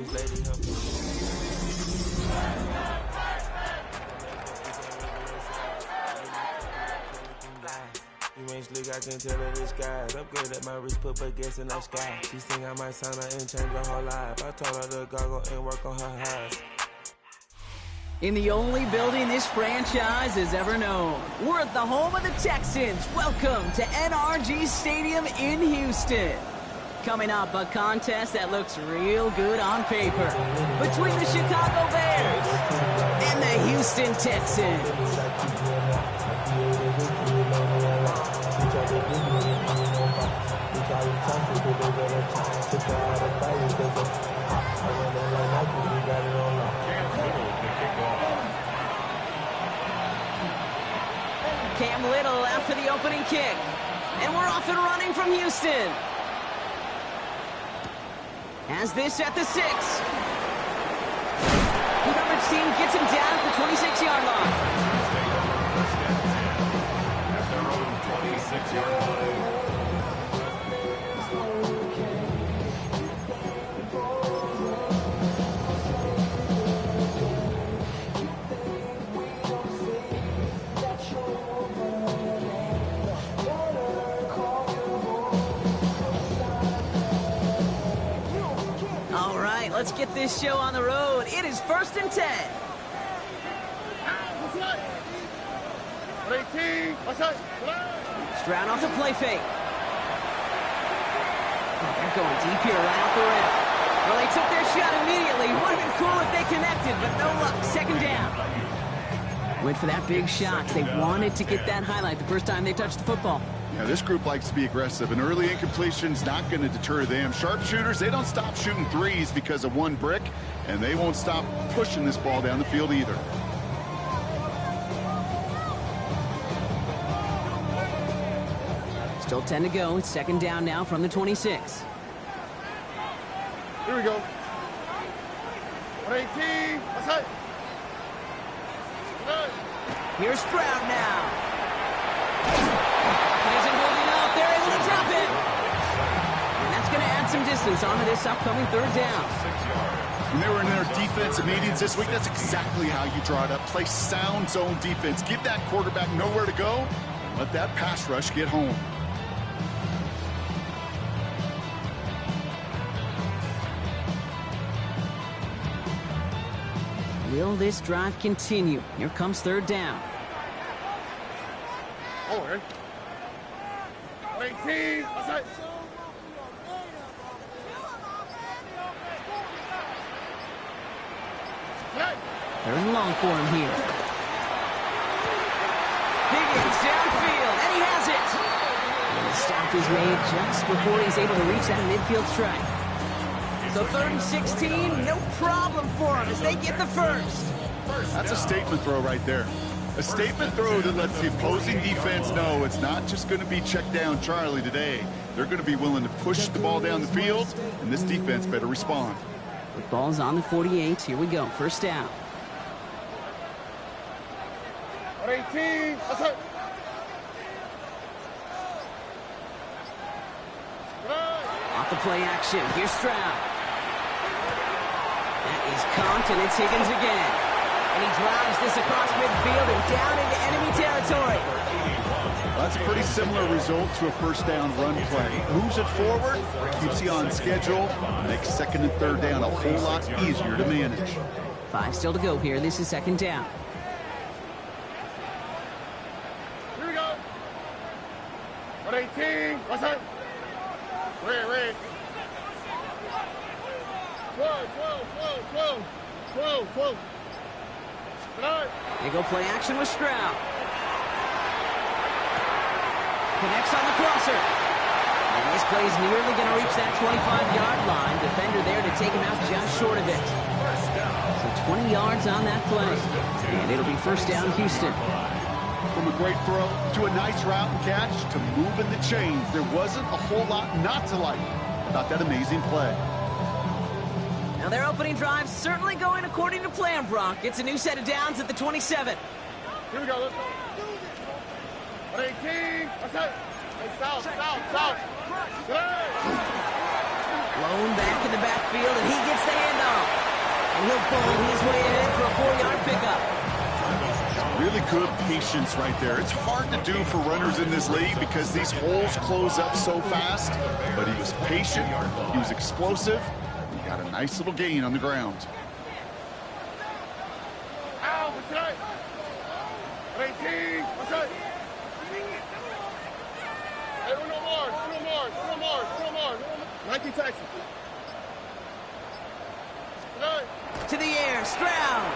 I can tell her this guy upgrade at my wrist, put baguettes in the sky. She think I might sign her and change her whole life. I told her to goggle and work on her eyes. In the only building this franchise has ever known, we're at the home of the Texans. Welcome to NRG Stadium in Houston. Coming up, a contest that looks real good on paper between the Chicago Bears and the Houston Texans. Cam Little after the opening kick. And we're off and running from Houston. As this at the 6. The coverage team gets him down at the 26-yard line. At their own 26-yard line. Let's get this show on the road. It is 1st and 10. Stroud off the play fake. They're going deep here right off the rim. Well, they took their shot immediately. Would have been cool if they connected, but no luck. 2nd down. Went for that big shot. They wanted to get that highlight the first time they touched the football. Yeah, this group likes to be aggressive, and early incompletion's not going to deter them. Sharpshooters, they don't stop shooting threes because of one brick, and they won't stop pushing this ball down the field either. Still 10 to go. It's 2nd down now from the 26. Here we go. 118. Here's Stroud now. He isn't holding up. They're able to drop it. And that's going to add some distance onto this upcoming 3rd down. When they were in their defensive meetings this week, that's exactly how you draw it up. Play sound zone defense. Give that quarterback nowhere to go. Let that pass rush get home. Will this drive continue? Here comes 3rd down. Over. 18. Outside. Third and long for him here. Higgins downfield, and he has it. And the stop is made just before he's able to reach that midfield strike. So 3rd and 16, no problem for him as they get the first. That's a statement throw right there. A statement throw that lets the opposing defense know it's not just going to be check down Charlie today. They're going to be willing to push the ball down the field, and this defense better respond. The ball's on the 48. Here we go. 1st down. 18. Off the play action. Here's Stroud. That is Compton. It's Higgins again. And he drives this across midfield and down into enemy territory. That's a pretty similar result to a 1st down run play. Moves it forward, keeps you on schedule, makes 2nd and 3rd down a whole lot easier to manage. 5 still to go here. This is 2nd down. Here we go. 118. What's that? Red. Whoa. They go play action with Stroud. Connects on the crosser. And this play is nearly going to reach that 25-yard line. Defender there to take him out just short of it. So 20 yards on that play. And it'll be 1st down Houston. From a great throw to a nice route and catch to moving the chains, there wasn't a whole lot not to like about that amazing play. Now their opening drive certainly going according to plan, Brock. It's a new set of downs at the 27. Here we go. Let's go. 118. What's that? Hey, south. Blown back in the backfield, and he gets the handoff. And he'll pull his way ahead for a 4-yard pickup. Really good patience right there. It's hard to do for runners in this league because these holes close up so fast. But he was patient, he was explosive, and he got a nice little gain on the ground. Ow, what's that? 18, what's that? Hey, no more. 19 Texas. To the air, Stroud.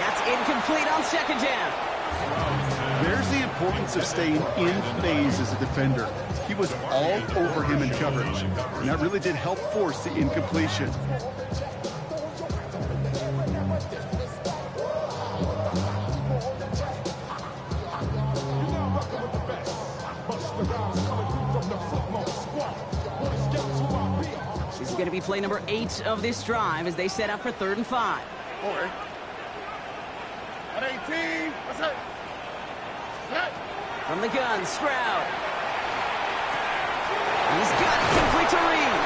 That's incomplete on second down. There's the importance of staying in phase as a defender. He was all over him in coverage, and that really did help force the incompletion. This is going to be play number 8 of this drive as they set up for 3rd and 5. 4. 18, what's that? From the gun, Stroud. He's got it complete to Reed.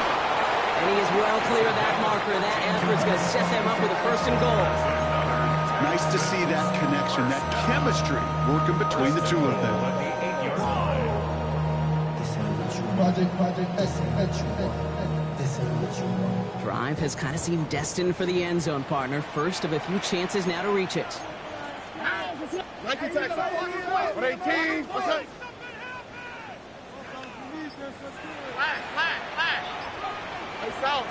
And he is well clear of that marker. That effort's going to set them up with a 1st and goal. Nice to see that connection, that chemistry working between the two of them. Drive has kind of seemed destined for the end zone, partner. First of a few chances now to reach it. 19 Texas. 18, what's that? Flag. Hey, south.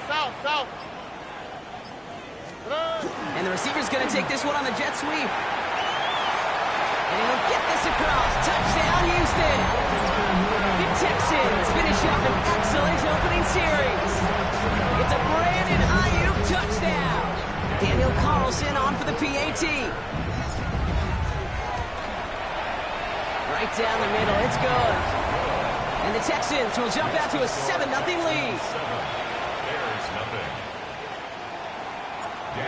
And the receiver's going to take this one on the jet sweep. And he'll get this across. Touchdown, Houston. The Texans finish up an excellent opening series. It's a Brandon Ayuk touchdown. Daniel Carlson on for the PAT. Right down the middle. It's good. And the Texans will jump out to a 7-0 lead.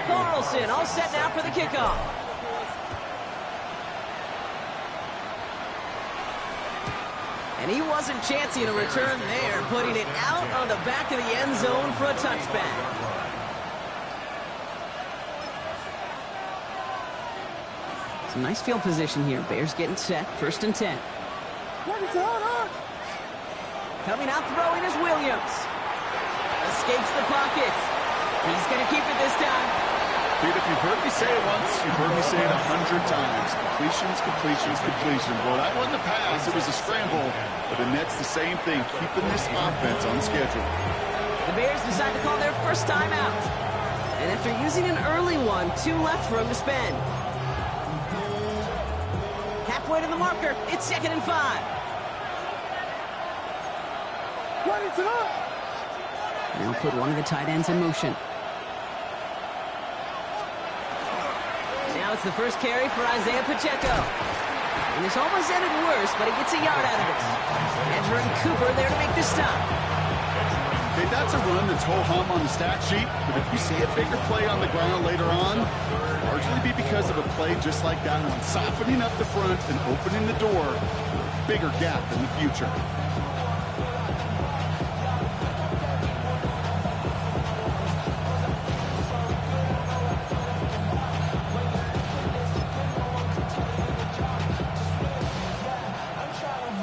Carlson all set now for the kickoff. And he wasn't chancing a return there, putting it out on the back of the end zone for a touchback. Some nice field position here. Bears getting set. 1st and 10. Coming out throwing is Williams. Escapes the pocket. He's going to keep it this time. Dude, if you've heard me say it once, you've heard me say it 100 times. Completions. Well, that wasn't a pass. It was a scramble. But the Nets, the same thing, keeping this offense on schedule. The Bears decide to call their first time out. And after using an early one, 2 left for him to spend. Halfway to the marker, it's 2nd and 5. Now put one of the tight ends in motion. Now it's the first carry for Isaiah Pacheco. And this almost ended worse, but he gets a yard out of it. Edgerrin Cooper there to make the stop. Okay, that's a run that's ho-hum on the stat sheet, but if you see a bigger play on the ground later on, largely be because of a play just like that one, softening up the front and opening the door for a bigger gap in the future.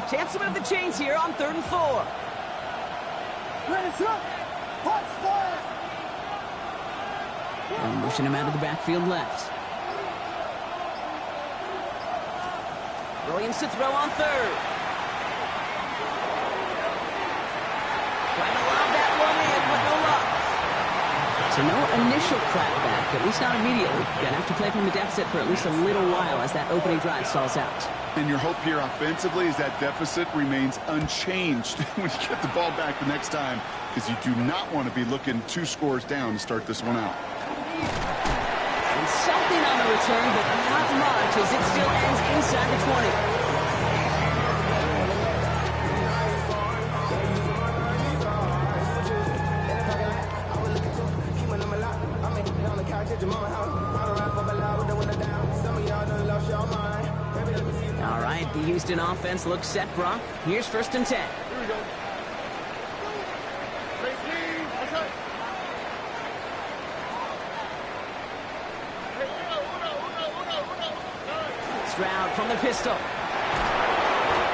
Chance to move the chains here on 3rd and 4. And pushing him out of the backfield left. Williams to throw on 3rd. Trying to lob that one in, but no luck. So no initial clapback, at least not immediately. Gonna have to play from the deficit for at least a little while as that opening drive stalls out. And your hope here offensively is that deficit remains unchanged when you get the ball back the next time, because you do not want to be looking 2 scores down to start this one out. And something on the return, but not much, as it still ends inside the 20. All right, the Houston offense looks set, Brock. Here's 1st and 10. Stroud from the pistol.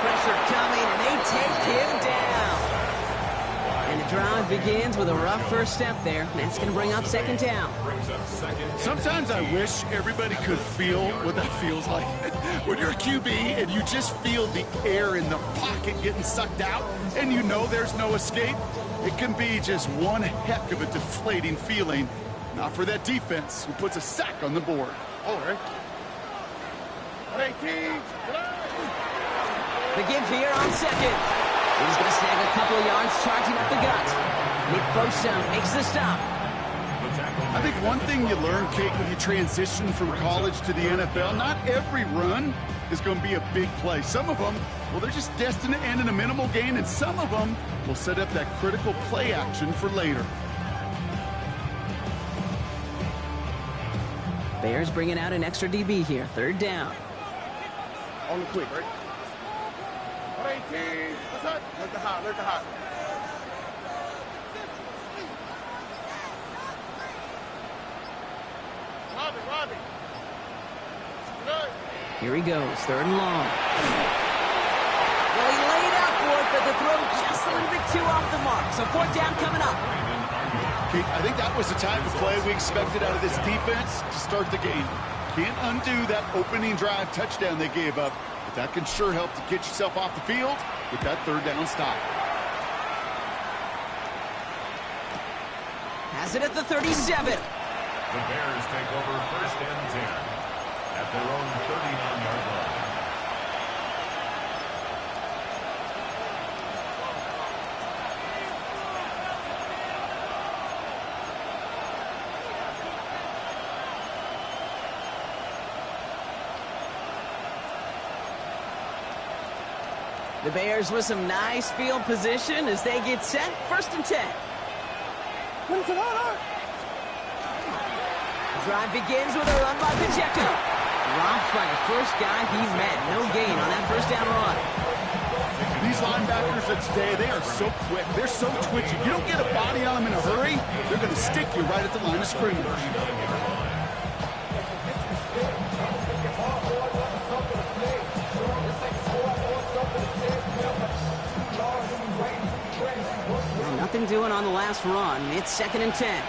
Pressure coming, and they take him down. And the drive begins with a rough first step there. That's going to bring up second down. Sometimes I wish everybody could feel what that feels like. When you're a QB and you just feel the air in the pocket getting sucked out and you know there's no escape, it can be just one heck of a deflating feeling. Not for that defense who puts a sack on the board. All right. 18. The give here on second. He's going to snag a couple of yards, charging up the gut. Nick Bosa makes the stop. I think one thing you learn, Kate, when you transition from college to the NFL, not every run is going to be a big play. Some of them, well, they're just destined to end in a minimal gain, and some of them will set up that critical play action for later. Bears bringing out an extra DB here. Third down. On the quick, right? 18. What's up? Look the hot, look the hot. Robbie. Good. Here he goes, third and long. Well, he laid out for it, but the throw just a little bit too off the mark. So fourth down coming up. Kate, I think that was the type of play we expected out of this defense to start the game. Can't undo that opening drive touchdown they gave up, but that can sure help to get yourself off the field with that third down stop. Has it at the 37. The Bears take over first and 10 at their own 39-yard line. The Bears with some nice field position as they get set. First and 10. Drive begins with a run by Pacheco. Dropped by the first guy he met. No gain on that first down run. These linebackers of today, they are so quick. They're so twitchy. You don't get a body on them in a hurry, they're going to stick you right at the line of scrimmage. Nothing doing on the last run. It's second and 10.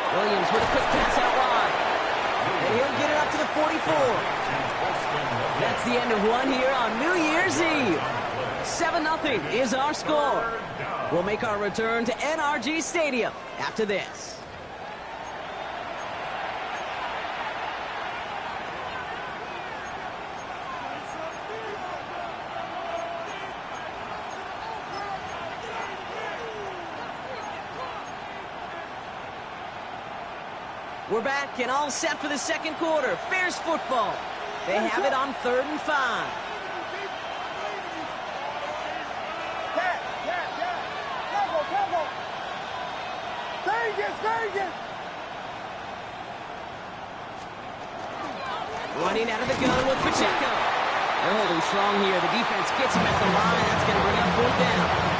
Williams with a quick pass out wide. And he'll get it up to the 44. That's the end of one here on New Year's Eve. 7-0 is our score. We'll make our return to NRG Stadium after this. We're back and all set for the second quarter. Bears football. They have it on 3rd and 5. Running out of the gun with Pacheco. They're holding strong here. The defense gets him at the line. That's going to bring up 4th down.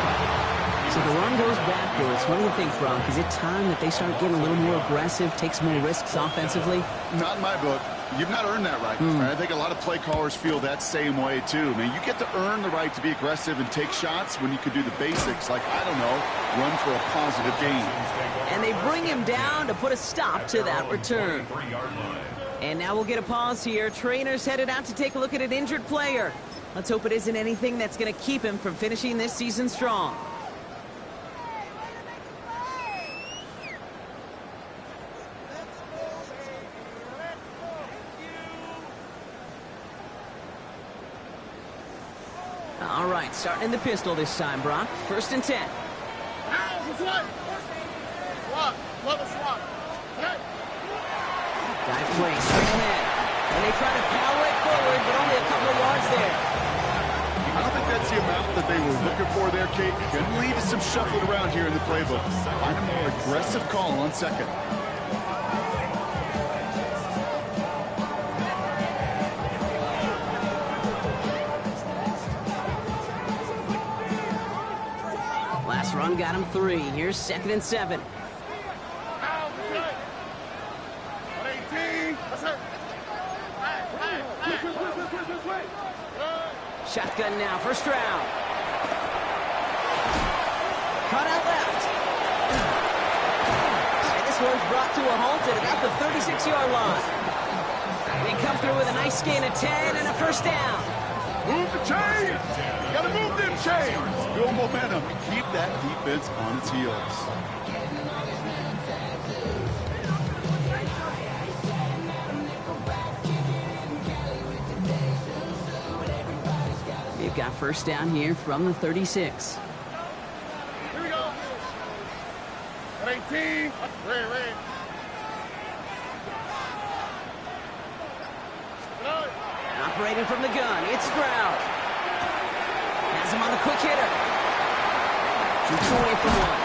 So the run goes backwards. What do you think, Brock? Is it time that they start getting a little more aggressive, take some more risks offensively? Not in my book. You've not earned that right. I think a lot of play callers feel that same way, too. Man, you get to earn the right to be aggressive and take shots when you could do the basics, like, I don't know, run for a positive gain. And they bring him down to put a stop to that return. And now we'll get a pause here. Trainers headed out to take a look at an injured player. Let's hope it isn't anything that's going to keep him from finishing this season strong. All right, starting in the pistol this time, Brock. 1st and 10. Dive play straight ahead. And they try to power it forward, but only a couple of yards there. I don't think that's the amount that they were looking for there, Kate. Going to lead to some shuffling around here in the playbook. Find a more aggressive call on second. Last run got him 3. Here's 2nd and 7. Shotgun now, first round. Cut out left. And this one's brought to a halt at about the 36-yard line. They come through with a nice gain of 10 and a first down. Move the chains! You gotta move them chains! Build momentum. Keep that defense on its heels. They've got first down here from the 36. Here we go. At 18. Red. Operating from the gun, it's Stroud. Has him on the quick hitter. Keeps away from one.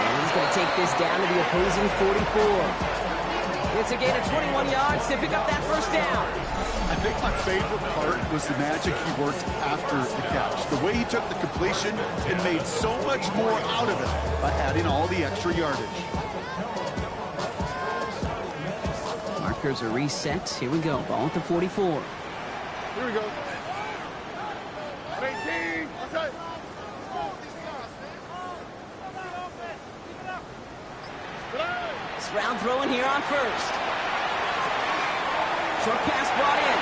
And he's going to take this down to the opposing 44. It's a gain of 21 yards to pick up that first down. I think my favorite part was the magic he worked after the catch. The way he took the completion and made so much more out of it by adding all the extra yardage. Markers are reset. Here we go. Ball at the 44. Here we go. At 18. What's that? Stroud throwing here on first. Short pass brought in.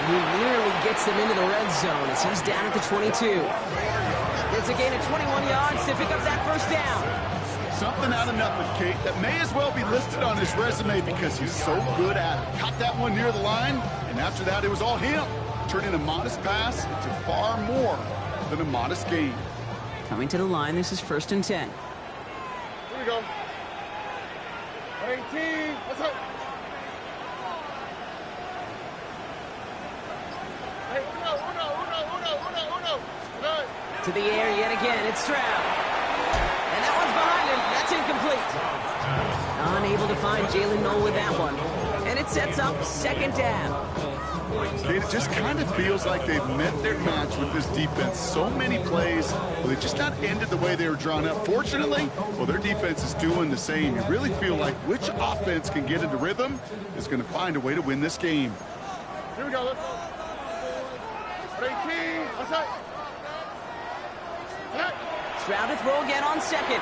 And he nearly gets them into the red zone as he's down at the 22. It's a gain of 21 yards to pick up that first down. Something out of nothing, Kate, that may as well be listed on his resume because he's so good at it. Caught that one near the line, and after that it was all him, turning a modest pass into far more than a modest gain. Coming to the line, this is first and 10. Here we go. At 18. What's up? Hey, uno. To the air yet again, it's Stroud. And that one's behind him. That's incomplete. Unable to find Jalen Noel with that one. And it sets up second down. Kate, it just kind of feels like they've met their match with this defense. So many plays, well, they just not ended the way they were drawn up. Fortunately, well, their defense is doing the same. You really feel like which offense can get into rhythm is going to find a way to win this game. Here we go. Let's go. 18. What's that? Stroud to throw again on second.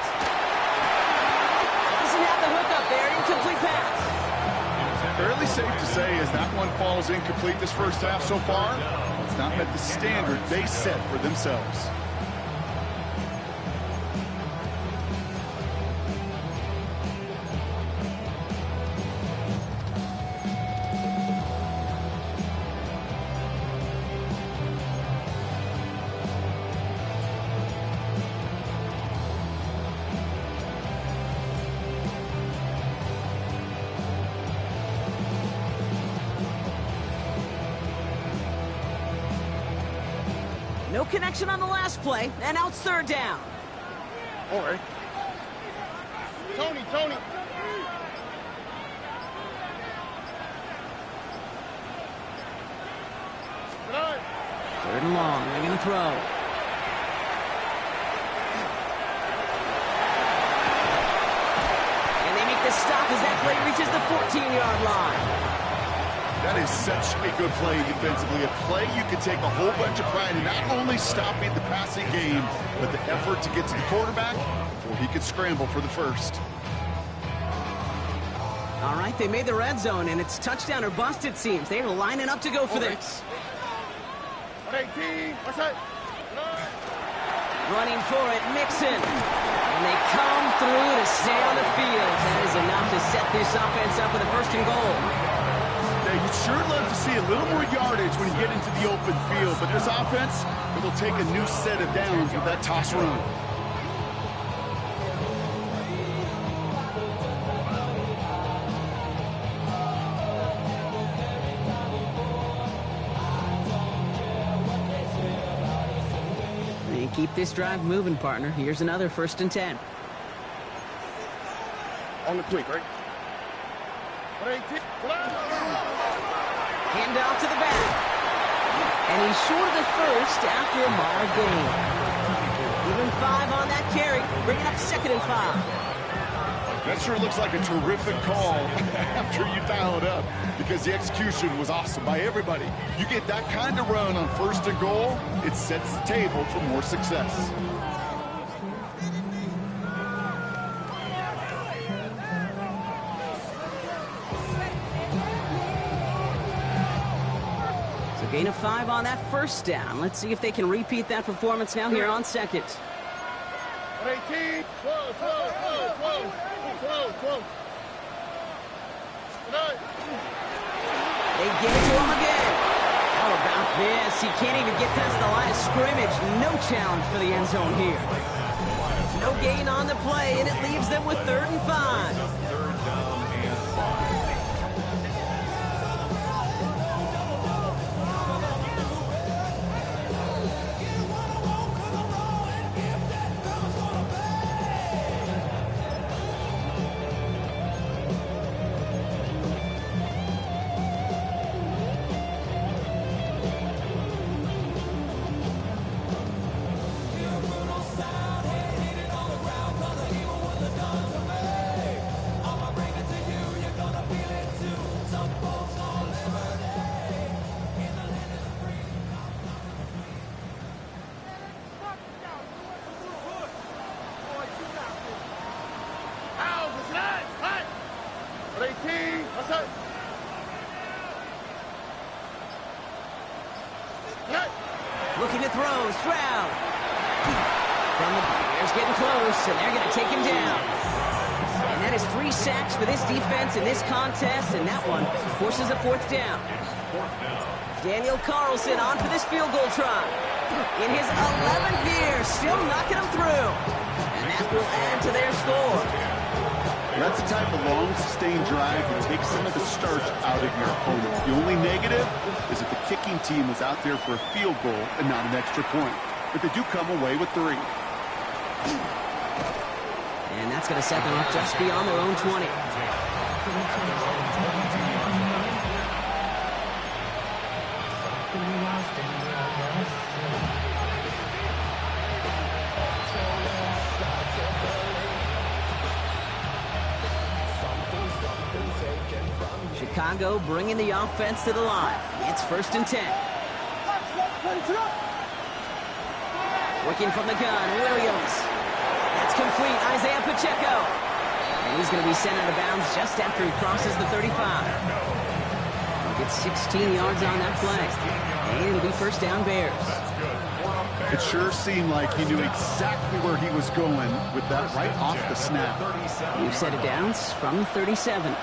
Doesn't have the hook up there. Incomplete pass. Fairly safe to say as that one falls incomplete this first half so far, it's not met the standard they set for themselves. No connection on the last play, and now it's third down. All right. Tony. Third and long, they're going to throw. And they make the stop as that play reaches the 14-yard line. That is such a good play defensively. A play you can take a whole bunch of pride in, not only stopping the passing game, but the effort to get to the quarterback before he could scramble for the first. All right, they made the red zone, and it's touchdown or bust, it seems. They are lining up to go for this. 18. What's that? Running for it, Mixon. And they come through to stay on the field. That is enough to set this offense up with a first and goal. You'd sure love to see a little more yardage when you get into the open field, but this offense, it will take a new set of downs with that toss run. And keep this drive moving, partner. Here's another first and 10. On the quick, right? 18. Hand off to the back. And he's short of the first after a mild gain. Even 5 on that carry, bringing up second and 5. That sure looks like a terrific call after you dial it up, because the execution was awesome by everybody. You get that kind of run on 1st and goal, it sets the table for more success. So gain of 5 on that first down. Let's see if they can repeat that performance now here on second. 18, 12, 12, 12, 12. 12, 12. They give it to him again. How about this? He can't even get past the line of scrimmage. No challenge for the end zone here. No gain on the play, and it leaves them with 3rd and 5. Third down and 5. Looking to throw, Stroud. From the Bears getting close, and they're going to take him down. And that is 3 sacks for this defense in this contest, and that one forces a 4th down. Daniel Carlson on for this field goal try. In his 11th year, still knocking them through. And that will add to their score. That's the type of long, sustained drive that takes some of the starch out of your opponent. The only negative is that the kicking team was out there for a field goal and not an extra point. But they do come away with 3. And that's going to set them up just beyond their own 20. Chicago bringing the offense to the line. It's 1st and 10. Working from the gun, Williams. That's complete, Isaiah Pacheco. And he's going to be sent out of bounds just after he crosses the 35. He'll get 16 yards on that play. And it'll be 1st down Bears. It sure seemed like he knew exactly where he was going with that right off the snap. We've set it downs from the 37.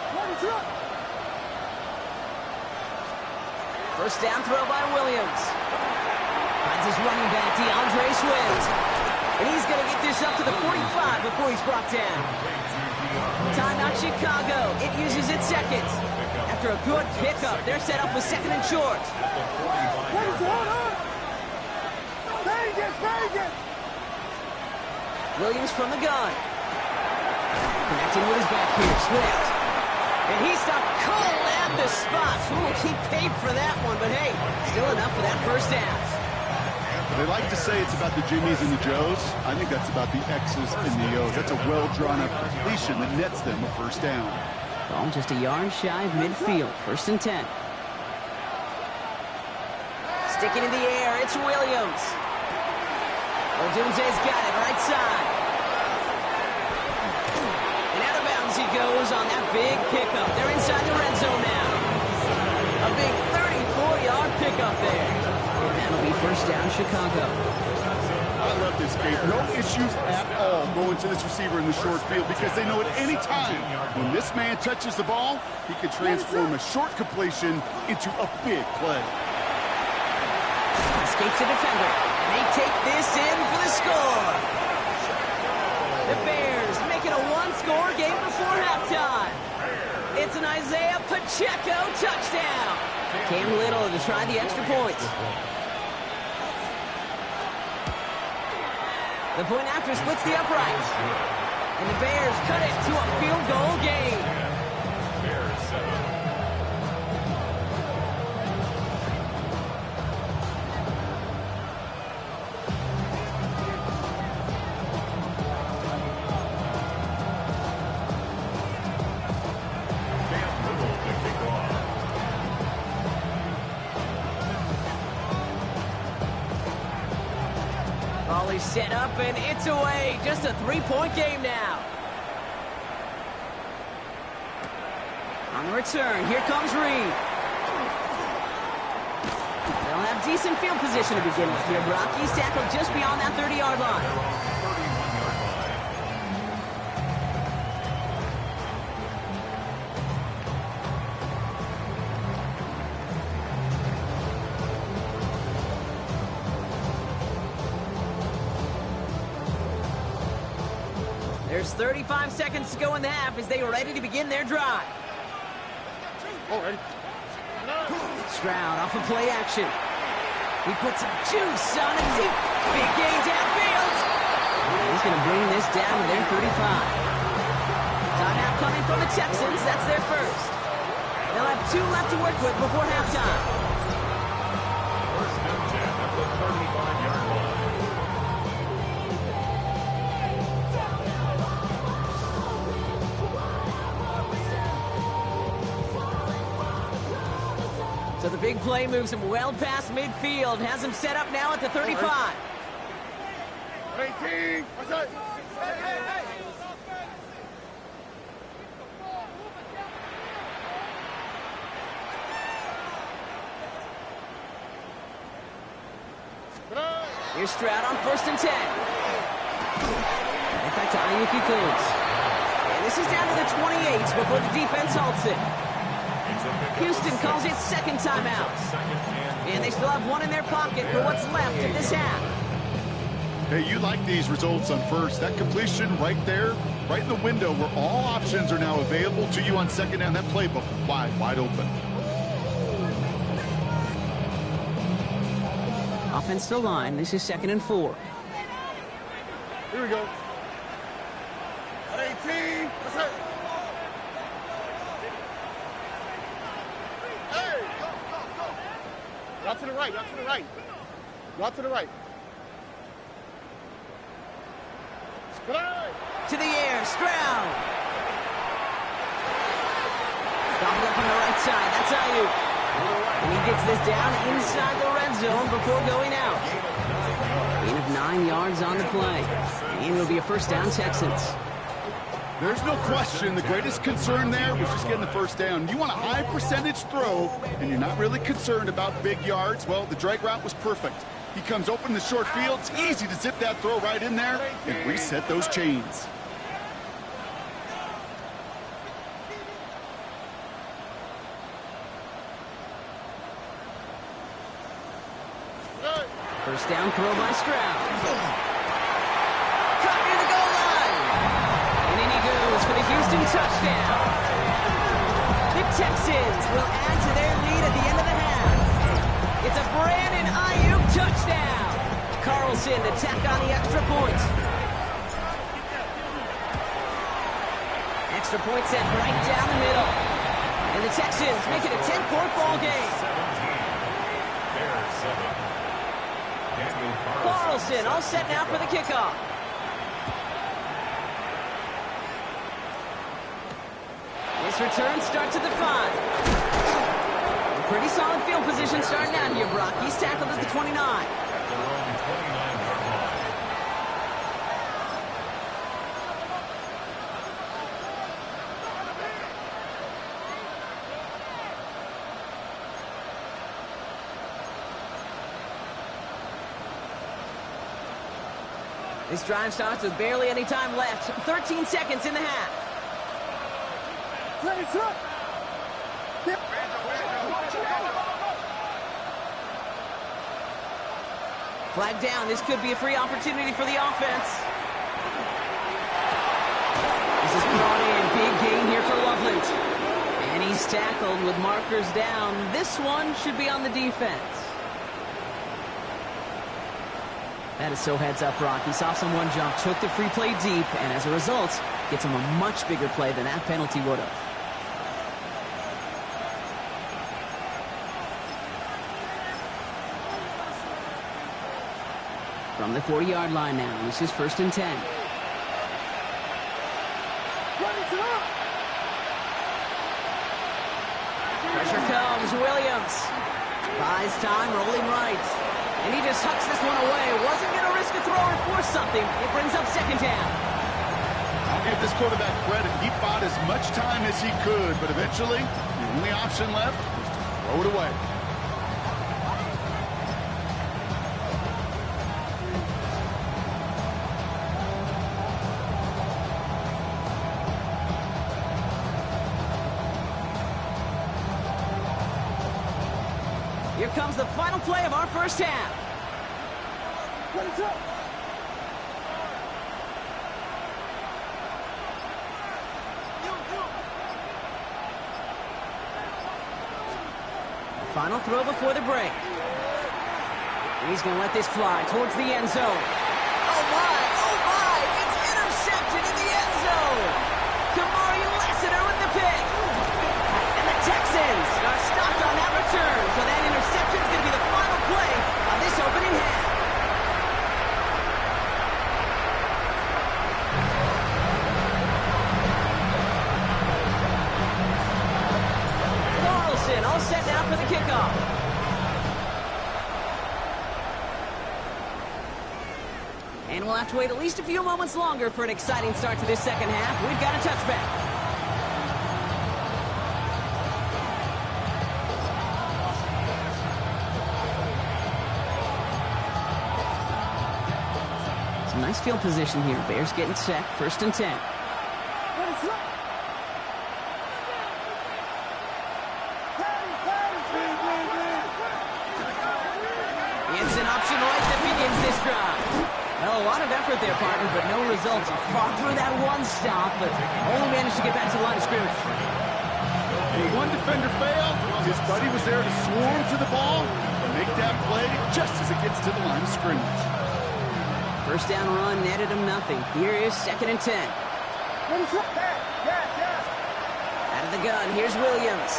1st down throw by Williams. Finds his running back, DeAndre Swift. And he's going to get this up to the 45 before he's brought down. Timeout Chicago. It uses its seconds. After a good pickup, they're set up with 2nd and short. Williams from the gun. Connecting with his back here, Swift. And he stopped cold at the spot. He paid for that one, but hey, still enough for that 1st down. They like to say it's about the Jimmies and the Joes. I think that's about the X's and the O's. That's a well-drawn-up completion that nets them a 1st down. Ball just a yard shy of midfield. 1st and 10. Sticking in the air, it's Williams. Odunze's got it right side. And out of bounds he goes on that big pickup. They're inside the red zone now. A big 34-yard pickup there. And that'll be 1st down Chicago. I love this game. No issues at all going to this receiver in the short field because they know at any time when this man touches the ball, he can transform a short completion into a big play. Escapes the defender, and they take this in for the score. The Bears making a 1-score game before halftime. It's an Isaiah Pacheco touchdown. Cam Little to try the extra points. The point after splits the uprights. And the Bears cut it to a field goal game. Bears 7. is set up, and it's away. Just a three-point game now. On the return, here comes Reed. They'll have decent field position to begin with here, Brock. He's tackled just beyond that 30-yard line. There's 35 seconds to go in the half as they are ready to begin their drive. Stroud off of play action. He puts some juice on a deep, big gain downfield. He's going to bring this down to their 35. Timeout coming from the Texans. That's their first. They'll have 2 left to work with before halftime. First and 10 at the 35-yard line. So the big play moves him well past midfield, has him set up now at the 35. 18. What's that? Here's Stroud on 1st and 10. Right back to Ayuk he goes. And this is down to the 28 before the defense halts it. Houston calls it second timeout. And they still have 1 in their pocket for what's left of this half. Hey, you like these results on first. That completion right there, right in the window where all options are now available to you on second down. That playbook wide open. Offensive line, this is 2nd and 4. Here we go. 18. What's that? Hey, go. Out to the right, out to the right. Go out to the right. To the air, Stroud. Gobbled up on the right side, that's Ayuk. And he gets this down inside the red zone before going out. Gain of 9 yards on the play. And it'll be a first down, Texans. There's no question the greatest concern there was just getting the first down. You want a high percentage throw, and you're not really concerned about big yards. Well, the drag route was perfect. He comes open in the short field. It's easy to zip that throw right in there and reset those chains. First down throw by Stroud. Caught near the goal line. And in he goes for the Houston touchdown. The Texans will add to their lead at the end of the half. It's a Brandon Ayuk touchdown. Carlson to tack on the extra point. Extra point set right down the middle. And the Texans make it a 10-point ball game. 17. Bears 7. Carlson all set now for the kickoff. This return starts at the 5. Pretty solid field position starting out here, Brock. He's tackled at the 29. At their own 29-yard line. This drive starts with barely any time left. 13 seconds in the half. Flag down. This could be a free opportunity for the offense. This is brought in. Big gain here for Loveland. And he's tackled with markers down. This one should be on the defense. That is so heads up, Brock. He saw someone jump, took the free play deep, and as a result, gets him a much bigger play than that penalty would have. From the 40-yard line now, this is 1st and 10. Pressure comes, Williams. Buys time, rolling right. And he just hucks this one away. Wasn't going to risk ask a thrower for something. It brings up second down. I'll give this quarterback credit. He fought as much time as he could, but eventually, the only option left was to throw it away. Here comes the final play of our first half. Final throw before the break. He's going to let this fly towards the end zone. Oh my, it's intercepted in the end zone. Kamari Lassiter with the pick. And the Texans are stopped on that return, so that interception is going to be the final play of this opening half. Carlson all set now for the kickoff. And we'll have to wait at least a few moments longer for an exciting start to this second half. We've got a touchback. Some nice field position here. Bears getting set. 1st and 10. It's an option right that begins this drive. Well, a lot of effort there, partner, but no results. Fought through that one stop, but only managed to get back to the line of scrimmage. And one defender failed. His buddy was there to swarm to the ball and make that play just as it gets to the line of scrimmage. First down run netted him nothing. Here is 2nd and 10. Out of the gun, here's Williams.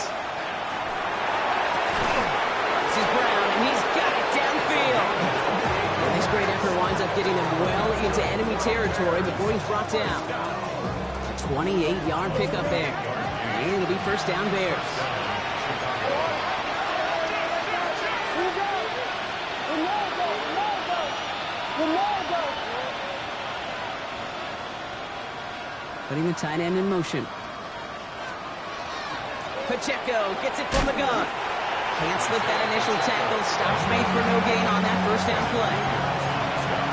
This is Brown, and he's got it downfield. And this great effort winds up getting him well into enemy territory before he's brought down. A 28-yard pickup there. And it'll be first down Bears. Putting the tight end in motion. Pacheco gets it from the gun. Can't slip that initial tackle. Stops made for no gain on that first down play.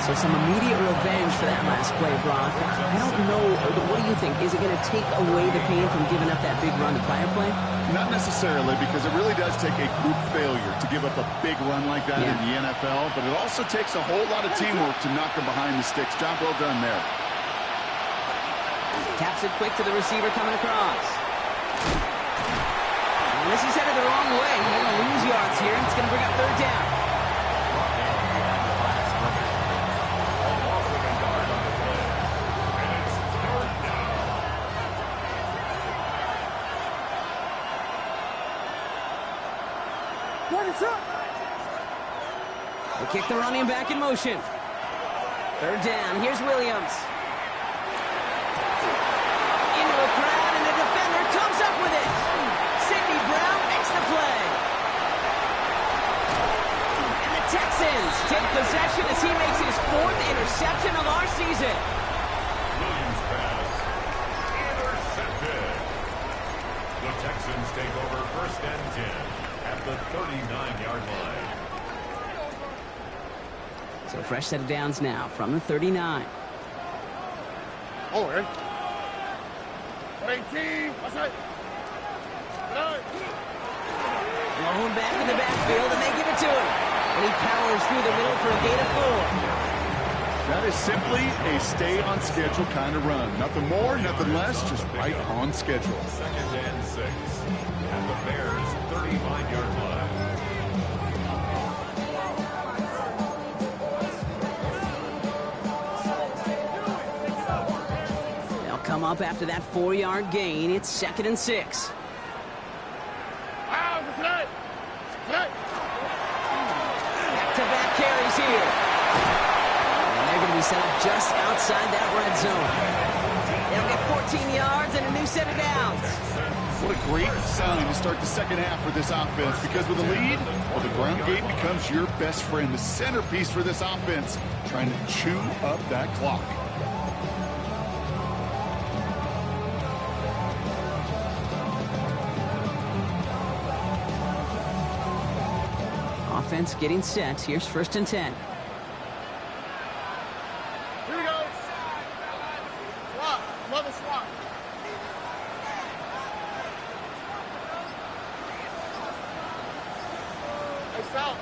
So some immediate revenge for that last play, Brock. I don't know, what do you think? Is it going to take away the pain from giving up that big run the prior play? Not necessarily, because it really does take a group failure to give up a big run like that in the NFL, but it also takes a whole lot of teamwork to knock them behind the sticks. Job well done there. Taps it quick to the receiver coming across. And this is headed the wrong way. He's going to lose yards here. It's going to bring up 3rd down. They kick the running back in motion. 3rd down. Here's Williams. Into a crowd, and the defender comes up with it. Sidney Brown makes the play. And the Texans take possession as he makes his 4th interception of our season. Williams pass intercepted. The Texans take over 1st and 10 at the 39-yard line. So fresh set of downs now from the 39. Oh, man. 18. What's that? Blown back in the backfield, and they give it to him. And he powers through the middle for a gain of 4. That is simply a stay-on-schedule kind of run. Nothing more, nothing less, just right on schedule. 2nd and 6 at the Bears' 35-yard line. They'll come up after that 4-yard gain. It's 2nd and 6. Back-to-back carries here. And they're going to be set up just outside that red zone. They'll get 15 yards and a new set of downs. What a great sign to start the second half for this offense, because with a lead, well, the ground game becomes your best friend, the centerpiece for this offense, trying to chew up that clock. Offense getting set. Here's 1st and 10. Here we go. Swap. Another swap. Hey, south.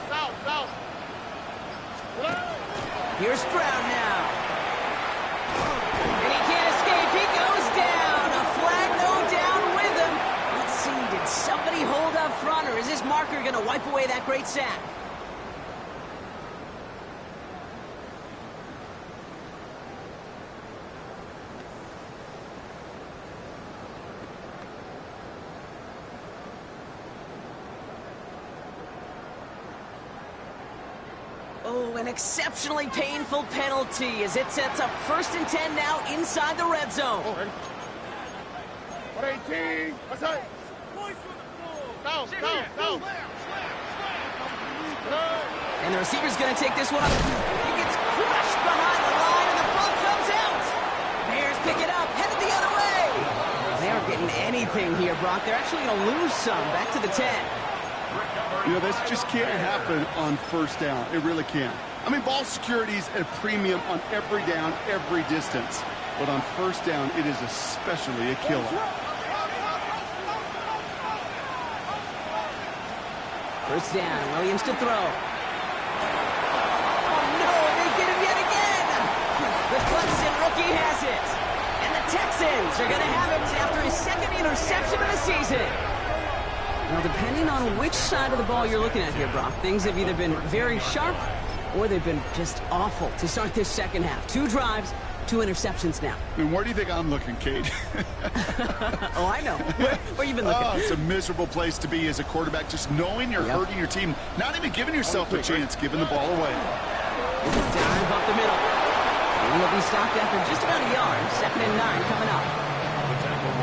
Here's Stroud now. And he can't escape. He goes down. A flag no down with him. Let's see. Did somebody hold up front, or is this marker going to wipe away that great sack? Oh, an exceptionally painful penalty as it sets up 1st and 10 now inside the red zone. 118. What's that? Down. And the receiver's going to take this one up. He gets crushed behind the line, and the ball comes out. Bears pick it up, headed the other way. They aren't getting anything here, Brock. They're actually going to lose some. Back to the 10. You know, this just can't happen on 1st down. It really can't. I mean, ball security's at a premium on every down, every distance. But on 1st down, it is especially a killer. 1st down, Williams to throw. Oh, no, they get him yet again. The Clemson rookie has it. And the Texans are going to have it after his 2nd interception of the season. Now, depending on which side of the ball you're looking at here, Brock, things have either been very sharp or they've been just awful to start this second half. 2 drives, 2 interceptions now. And where do you think I'm looking, Kate? Oh, I know. Where you been looking? Oh, it's a miserable place to be as a quarterback, just knowing you're hurting your team, not even giving yourself a chance, giving the ball away. Dive up the middle. And he'll be stopped after just about a yard. 2nd and 9 coming up.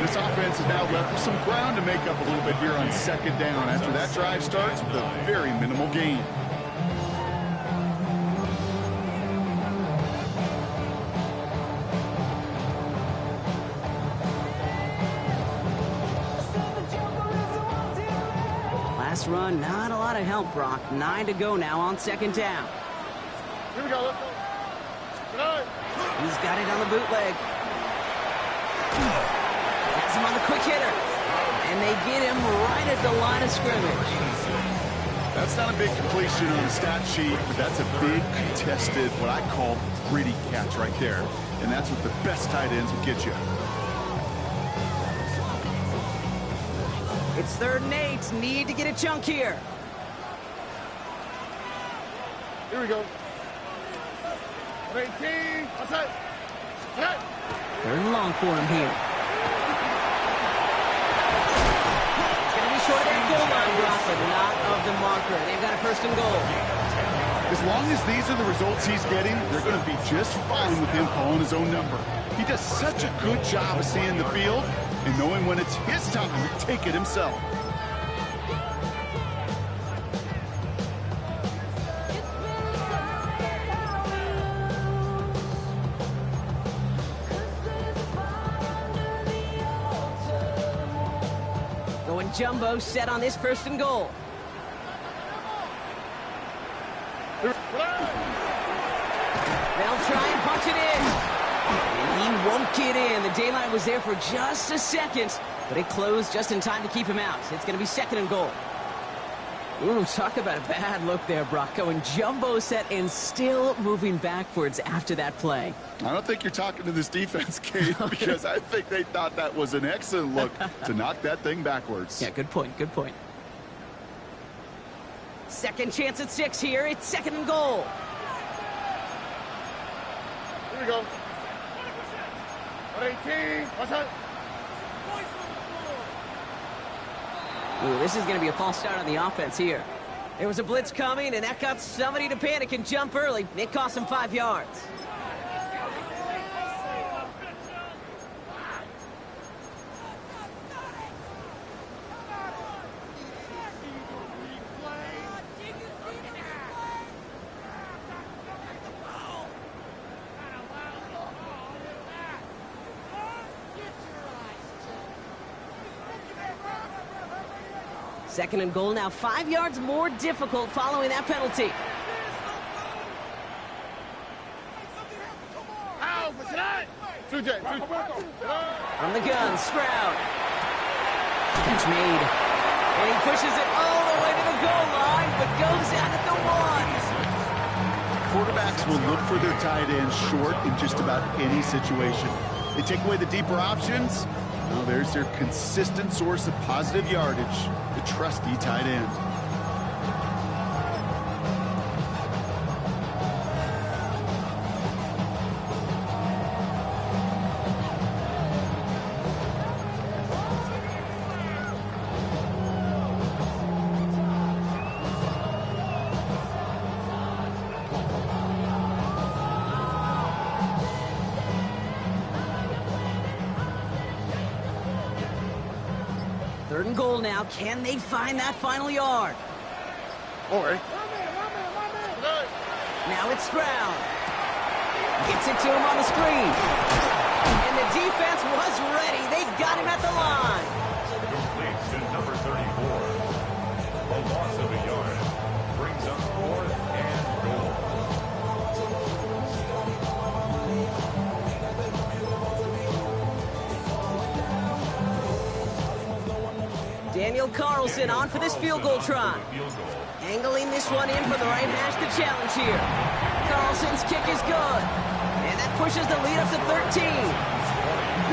This offense is now left with some ground to make up a little bit here on 2nd down after that drive starts with a very minimal gain. Last run, not a lot of help, Brock. 9 to go now on 2nd down. Here we go. Let's go. He's got it on the bootleg. Has him on the quick hitter. And they get him right at the line of scrimmage. That's not a big completion on the stat sheet, but that's a big contested, what I call gritty catch right there. And that's what the best tight ends will get you. It's 3rd and 8. Need to get a chunk here. Here we go. 118. What's that? 3rd and long for him here. It's going to be short of that goal line, Brock, but not of the marker. They've got a 1st and goal. As long as these are the results he's getting, they're going to be just fine with him calling his own number. He does such a good job of seeing the field and knowing when it's his time to take it himself. Going jumbo set on this 1st and goal. They'll try and punch it in. And he won't get in. The daylight was there for just a second, but it closed just in time to keep him out. It's going to be 2nd and goal. Ooh, talk about a bad look there, Brock. Going jumbo set and still moving backwards after that play. I don't think you're talking to this defense, Kate, because I think they thought that was an excellent look to knock that thing backwards. Yeah, good point, good point. 2nd chance at 6 here. It's 2nd and goal. Here we go. 118. What's that? Ooh, this is going to be a false start on the offense here. There was a blitz coming, and that got somebody to panic and jump early. It cost him 5 yards. Second and goal now 5 yards more difficult following that penalty. From the gun, Stroud. Catch made. And he pushes it all the way to the goal line, but goes out at the 1. Quarterbacks will look for their tight ends short in just about any situation. They take away the deeper options. Well, there's their consistent source of positive yardage, the trusty tight end. Third and goal now. Can they find that final yard? All right. Now it's Stroud. Gets it to him on the screen. And the defense was ready. They got him at the line. Complete to number 34. A loss of a yard brings up 4th and goal. Daniel Carlson on for this field goal try. Angling this one in from the right hash to challenge here. Carlson's kick is good. And that pushes the lead up to 13.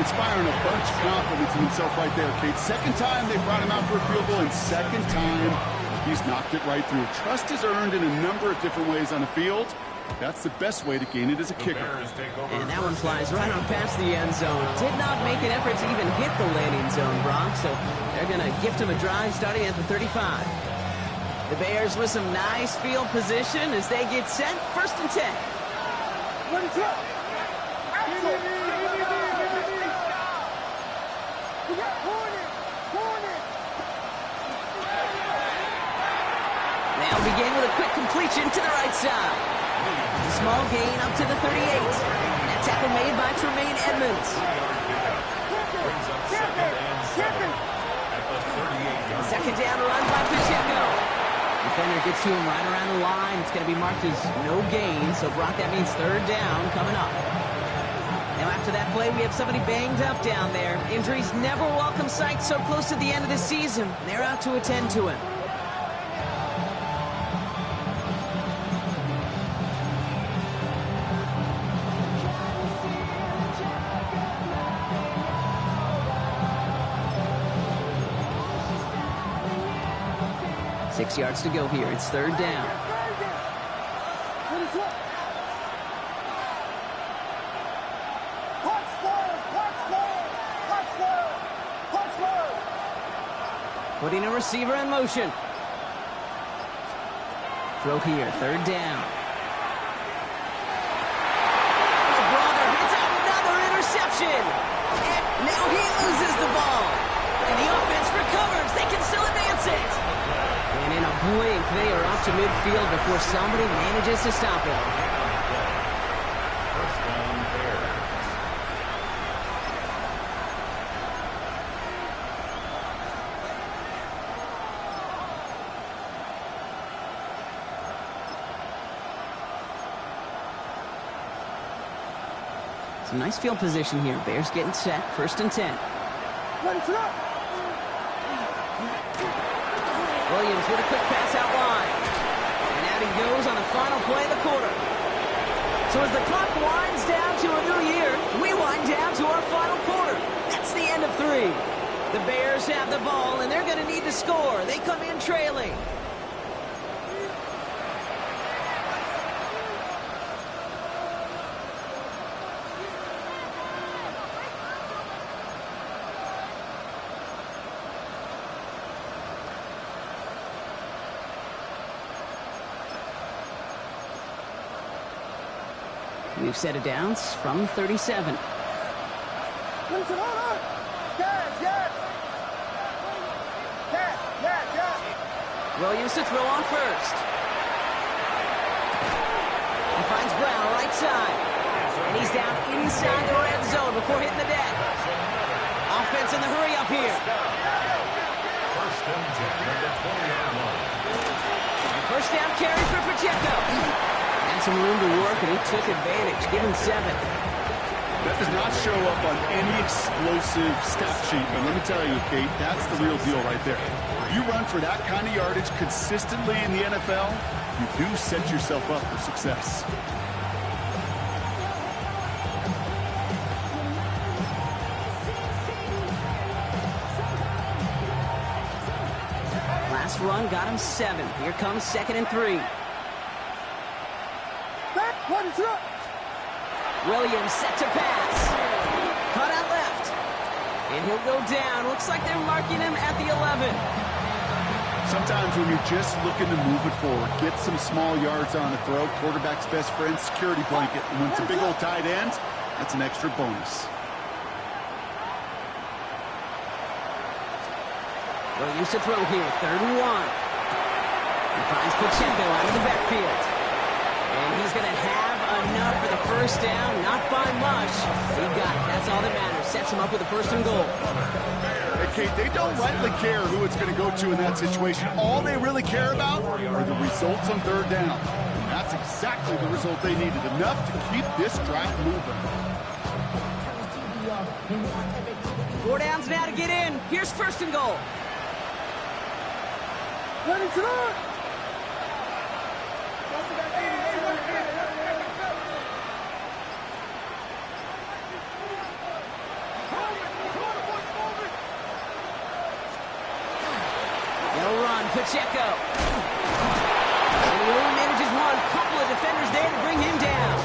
Inspiring a bunch of confidence in himself right there, Kate. Second time they brought him out for a field goal, and second time he's knocked it right through. Trust is earned in a number of different ways on the field. That's the best way to gain it as a kicker. And that one flies right on past the end zone. Did not make an effort to even hit the landing zone, Brock. So they're going to gift him a drive starting at the 35. The Bears with some nice field position as they get set. First and 10. They'll begin with a quick completion to the right side. A small gain up to the 38. That tackle made by Tremaine Edmonds. Second down run by Pacheco. Defender gets to him right around the line. It's going to be marked as no gain. So, Brock, that means third down coming up. Now, after that play, we have somebody banged up down there. Injuries never welcome sight so close to the end of the season. They're out to attend to him. Six yards to go here. It's third down. Putting a receiver in motion. Throw here. Third down. Oh, brother, it's another interception. And now he loses the ball. And the offense recovers. They can still advance it. And in a blink, they are up to midfield before somebody manages to stop it. First down, Bears. Some nice field position here. Bears getting set. First and 10. Williams with a quick pass out wide. And out he goes on the final play of the quarter. So as the clock winds down to a new year, we wind down to our final quarter. That's the end of 3. The Bears have the ball, and they're going to need to score. They come in trailing. We've set it down from 37. Williams to throw on first. He finds Brown right side. And he's down inside the red zone before hitting the deck. Offense in the hurry up here. First defends at the 20-yard line. First down carry for Pacheco. Had some room to work, and he took advantage. Give him 7. That does not show up on any explosive stat sheet, but let me tell you, Kate, that's the real deal right there. You run for that kind of yardage consistently in the NFL, you do set yourself up for success. Last run got him 7. Here comes 2nd and 3. Williams set to pass. Cut out left. And he'll go down. Looks like they're marking him at the 11. Sometimes when you're just looking to move it forward, get some small yards on a throw, quarterback's best friend, security blanket. And when it's a big old tight end, that's an extra bonus. Williams to throw here. 3rd and 1. He finds Pacheco out of the backfield. And he's going to have enough for the first down. Not by much. He got it. That's all that matters. Sets him up with a 1st and goal. Hey, Kate, they don't rightly care who it's going to go to in that situation. All they really care about are the results on 3rd down. And that's exactly the result they needed. Enough to keep this drive moving. 4 downs now to get in. Here's 1st and goal. Pacheco. And he only manages one. Couple of defenders there to bring him down.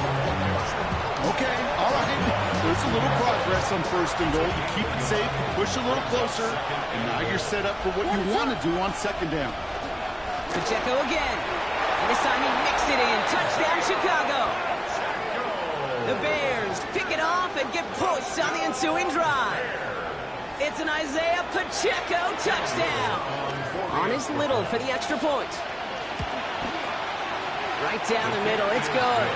Okay, all right. There's a little progress on 1st and goal. You keep it safe, you push a little closer, and now you're set up for what you want to do on 2nd down. Pacheco again. And this time he mixed it in. Touchdown, Chicago. The Bears pick it off and get points on the ensuing drive. It's an Isaiah Pacheco touchdown. Honest Little for the extra point. Right down the middle. It's good.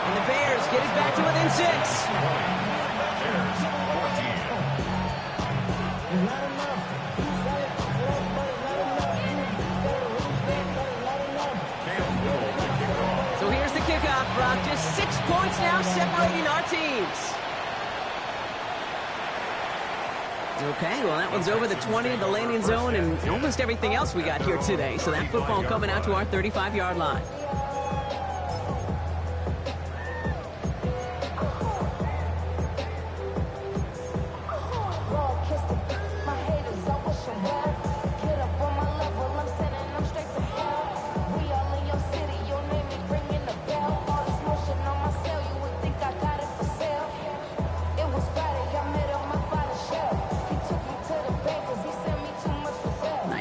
And the Bears get it back to within 6. So here's the kickoff, Brock. Just 6 points now separating our teams. Okay, well, that one's over the 20, the landing zone, and almost everything else we got here today. So that football coming out to our 35-yard line.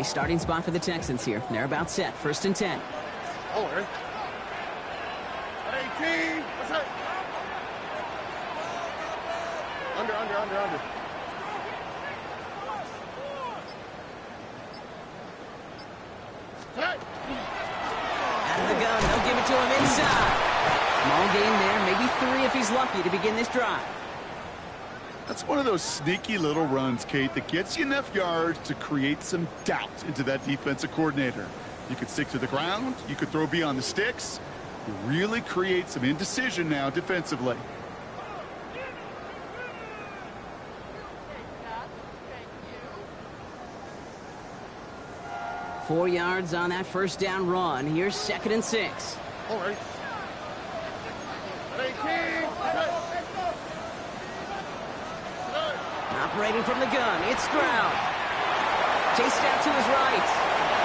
Starting spot for the Texans here. They're about set. 1st and 10. Oh, 18. What's that? Under. Hey. Out of the gun. They'll give it to him inside. Small gain there. Maybe 3 if he's lucky to begin this drive. That's one of those sneaky little runs, Kate, that gets you enough yards to create some doubt into that defensive coordinator. You could stick to the ground. You could throw beyond the sticks. You really create some indecision now defensively. Four yards on that 1st down run. Here's 2nd and 6. All right. 18. Operating from the gun, it's Stroud. Chased out to his right.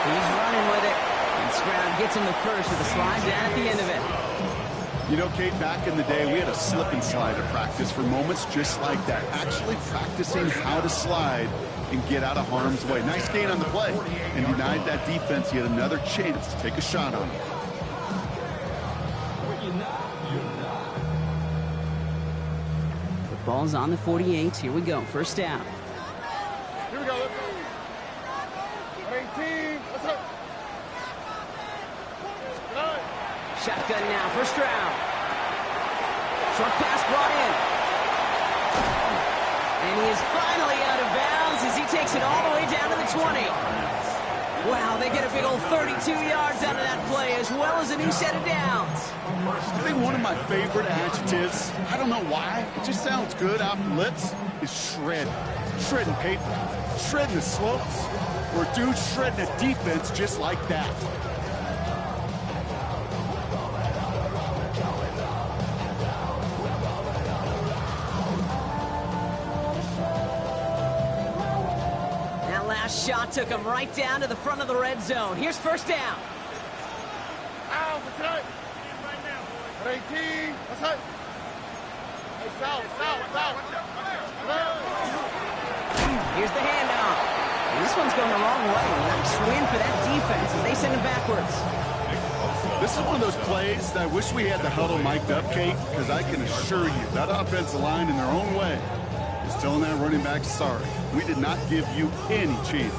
He's running with it. And Stroud gets him the first with a slide down at the end of it. You know, Kate, back in the day, we had a slip and slide at practice for moments just like that. Actually practicing how to slide and get out of harm's way. Nice gain on the play. And denied that defense yet another chance to take a shot on him. Ball's on the 48. Here we go. 1st down. Here we go. 18. What's up? Shotgun now for Stroud. Short pass brought in. And he is finally out of bounds as he takes it all the way down to the 20. Wow, they get a big old 32 yards out of that play, as well as a new set of downs. I think one of my favorite adjectives, I don't know why, it just sounds good off the lips, is shred. Shredding paper, shredding the slopes, or dude shredding a defense just like that. That last shot took him right down to the front of the red zone. Here's first down. Ow, what's up? 18. What's up? Hey, foul. Here's the handoff. And this one's going the wrong way. Nice win for that defense as they send him backwards. This is one of those plays that I wish we had the huddle mic'd up, Kate, because I can assure you that offensive line in their own way is telling that running back, sorry, we did not give you any chance.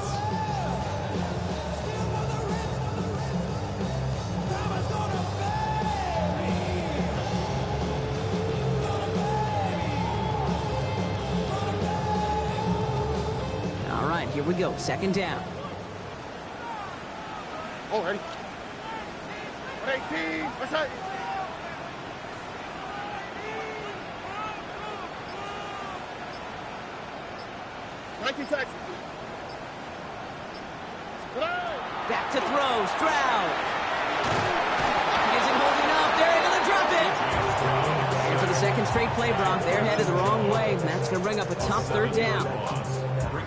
All right, here we go. Second down. Oh, ready? 18. What's up? Texas. Back to throw. Stroud. Isn't holding up. They're able to drop it. And for the second straight play, Brock, they're headed the wrong way. And that's going to bring up a tough third down.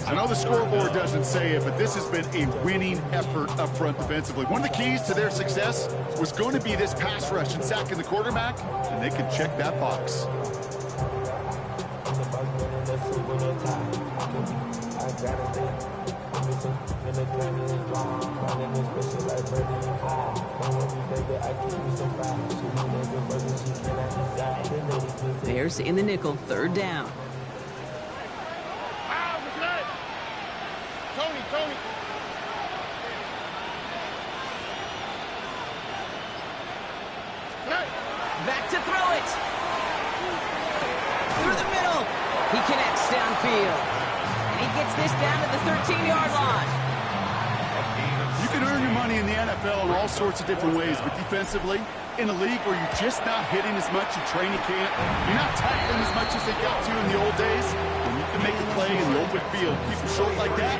I know the scoreboard doesn't say it, but this has been a winning effort up front defensively. One of the keys to their success was going to be this pass rush and sacking the quarterback, and they can check that box. Bears in the nickel, third down. Tony. Back to throw it. Through the middle. He connects downfield. And he gets this down to the 13-yard line. You can earn your money in the NFL in all sorts of different ways, but defensively, in a league where you're just not hitting as much in training camp, you're not tackling as much as they got to in the old days, when you can make a play in the open field, keep it short like that,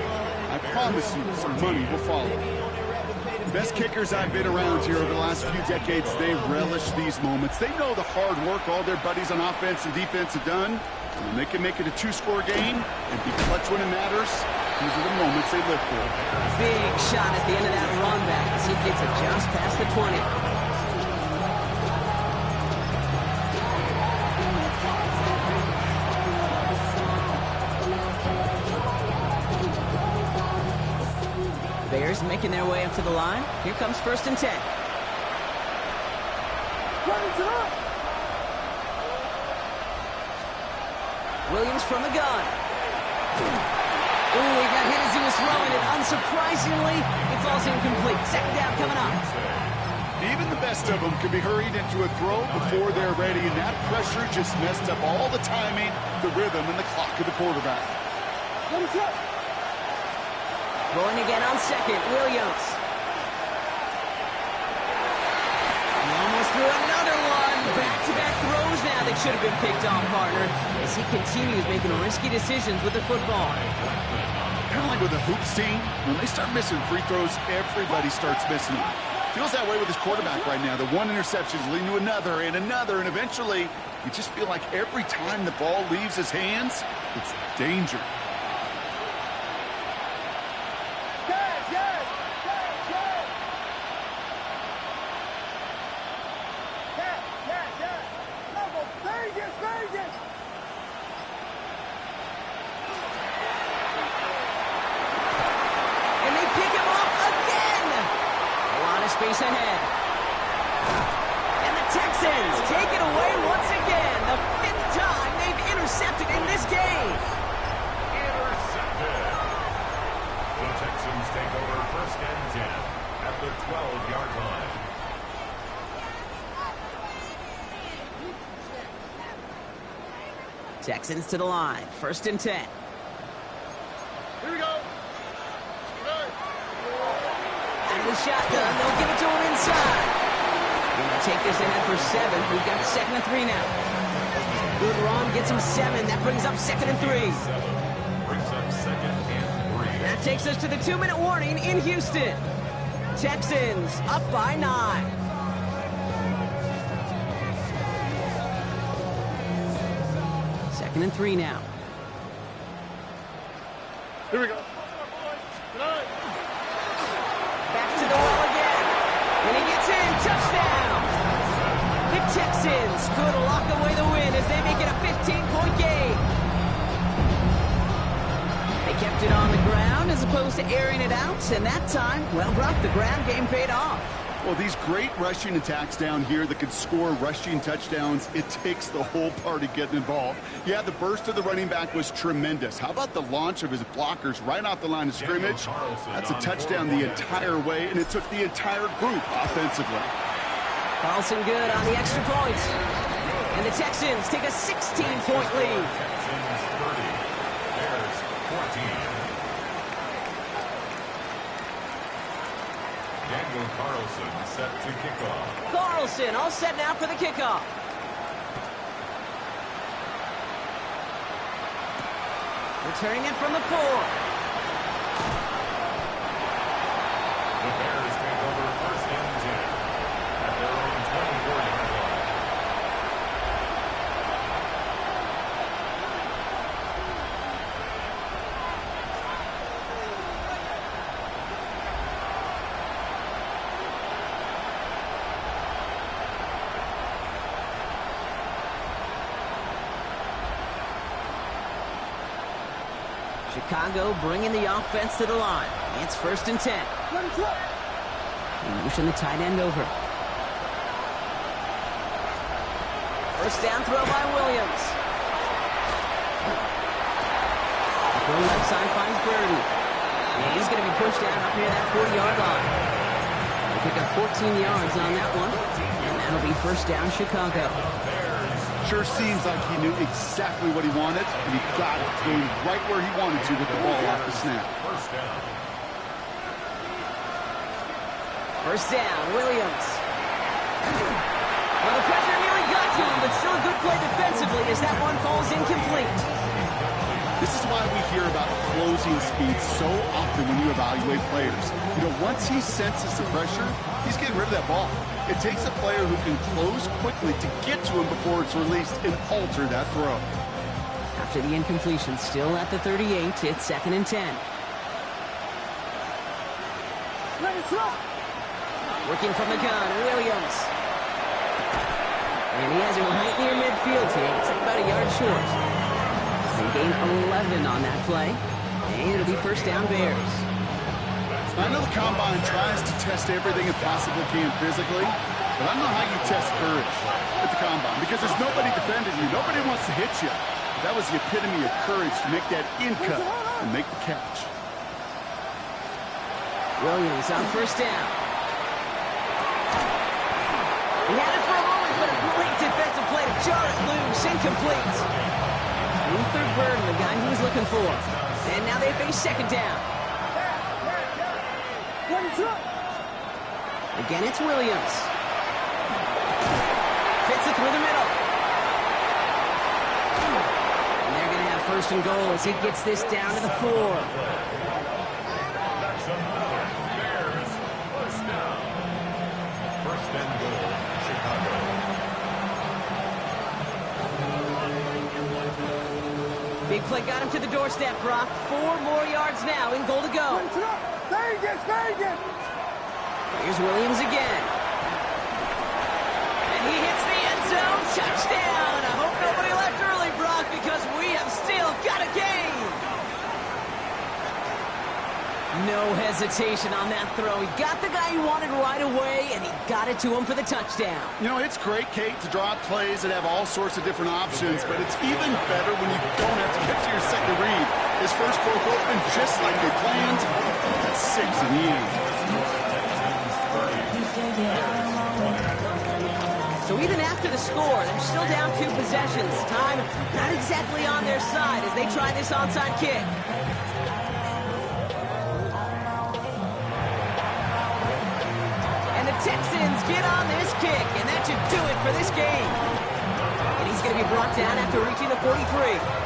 I promise you some money will follow. The best kickers I've been around here over the last few decades, they relish these moments. They know the hard work all their buddies on offense and defense have done. And when they can make it a two-score game and be clutch when it matters, these are the moments they live for. Big shot at the end of that run back as he gets it just past the 20. Bears making their way up to the line. Here comes first and 10. Williams from the gun. Ooh, he got hit as he was throwing it. Unsurprisingly, it falls incomplete. Second down coming up. Even the best of them can be hurried into a throw before they're ready, and that pressure just messed up all the timing, the rhythm, and the clock of the quarterback. Rolling again on second, Williams. He almost threw another one. Back-to-back throws now that should have been picked off, partner, as he continues making risky decisions with the football. Kind of like with the hoops team, when they start missing free throws, everybody starts missing them. Feels that way with his quarterback right now. The one interception is leading to another, and eventually you just feel like every time the ball leaves his hands, it's danger. Space ahead. And the Texans take it away once again. The 5th time they've intercepted in this game. Intercepted. The Texans take over first and 10 at the 12-yard line. Texans to the line. First and 10. Here we go. the shotgun. They'll give it to him inside. Gonna take this ahead for 7. We've got 2nd and 3 now. Good run, gets him 7. That brings up 2nd and 3. Brings up 2nd and 3. That takes us to the 2-minute warning in Houston. Texans up by 9. Second and 3 now. Here we go. Back to the well again. And he gets in. Touchdown. The Texans could lock away the win as they make it a 15-point game. They kept it on the ground as opposed to airing it out. And that time, well, Brock, the ground game paid off. Well, these great rushing attacks down here that could score rushing touchdowns, it takes the whole party getting involved. Yeah, the burst of the running back was tremendous. How about the launch of his blockers right off the line of scrimmage? That's a touchdown the entire way, and it took the entire group offensively. Carlson good on the extra point. And the Texans take a 16-point lead. Texans 30. Bears 14. Daniel Carlson set to kick off. Carlson all set now for the kickoff. Returning it from the 4. The Bears take over 1st and 10 at their own 24-yard line. Chicago bringing the offense to the line. It's 1st and 10. Motion the tight end over. First down throw by Williams. Throw left side finds Birdie. And he's going to be pushed down up near that 40-yard line. They pick up 14 yards on that one. And that'll be first down Chicago. Sure seems like he knew exactly what he wanted, and he got it going right where he wanted to with the ball off the snap. First down. First down, Williams. Well, the pressure nearly got to him, but still a good play defensively as that one falls incomplete. This is why we hear about closing speed so often when you evaluate players. You know, once he senses the pressure, he's getting rid of that ball. It takes a player who can close quickly to get to him before it's released and alter that throw. After the incompletion, still at the 38, it's 2nd and 10. Working from the gun, Williams. And he has it right near midfield here. It's about a yard short. They gain 11 on that play. And it'll be first down Bears. I know the Combine tries to test everything it possibly can physically, but I don't know how you test courage at the Combine because there's nobody defending you. Nobody wants to hit you. That was the epitome of courage to make that in-cut and make the catch. Williams on first down. He had it for a moment, but a great defensive play to jar it loose. Incomplete. Luther Burden, the guy he was looking for. And now they face 2nd down. Again, it's Williams. Fits it through the middle. And they're going to have 1st and goal as he gets this down to the 4. Bears first down. 1st and goal, Chicago. Big play got him to the doorstep, Brock. 4 more yards now in goal to go. Vegas! Here's Williams again. And he hits the end zone. Touchdown! I hope nobody left early, Brock, because we have still got a game. No hesitation on that throw. He got the guy he wanted right away, and he got it to him for the touchdown. You know, it's great, Kate, to draw up plays that have all sorts of different options, but it's even better when you don't have to get to your second read. His first broke open just like they planned. That's 6 in the end. So even after the score, they're still down 2 possessions. Time not exactly on their side as they try this onside kick. Texans get on this kick, and that should do it for this game. And he's going to be brought down after reaching the 43.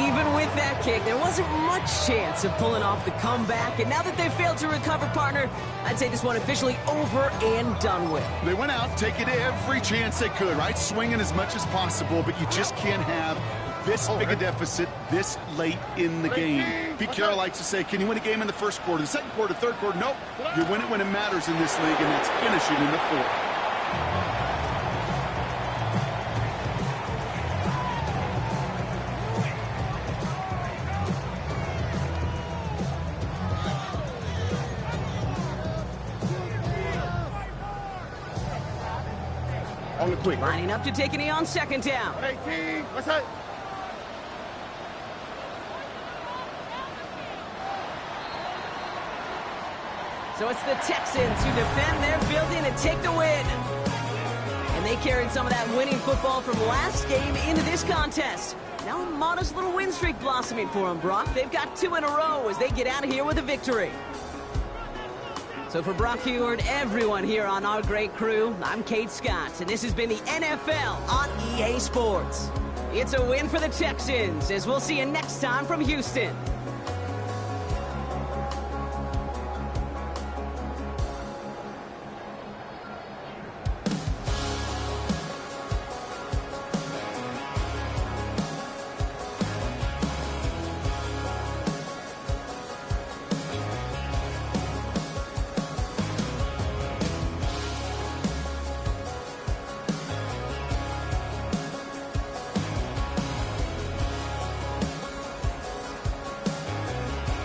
Even with that kick, there wasn't much chance of pulling off the comeback. And now that they've failed to recover, partner, I'd say this one officially over and done with. They went out taking every chance they could, right? Swinging as much as possible, but you just can't have this big a deficit this late in the game. Pete Carroll likes to say, can you win a game in the first quarter, the second quarter, third quarter? Nope. You win it when it matters in this league, and that's finishing in the fourth. On the quick. Lining up to take a knee on second down. 18. What's that? So it's the Texans who defend their building and take the win. And they carried some of that winning football from last game into this contest. Now a modest little win streak blossoming for them, Brock. They've got 2 in a row as they get out of here with a victory. So for Brock Huard, everyone here on our great crew, I'm Kate Scott, and this has been the NFL on EA Sports. It's a win for the Texans, as we'll see you next time from Houston.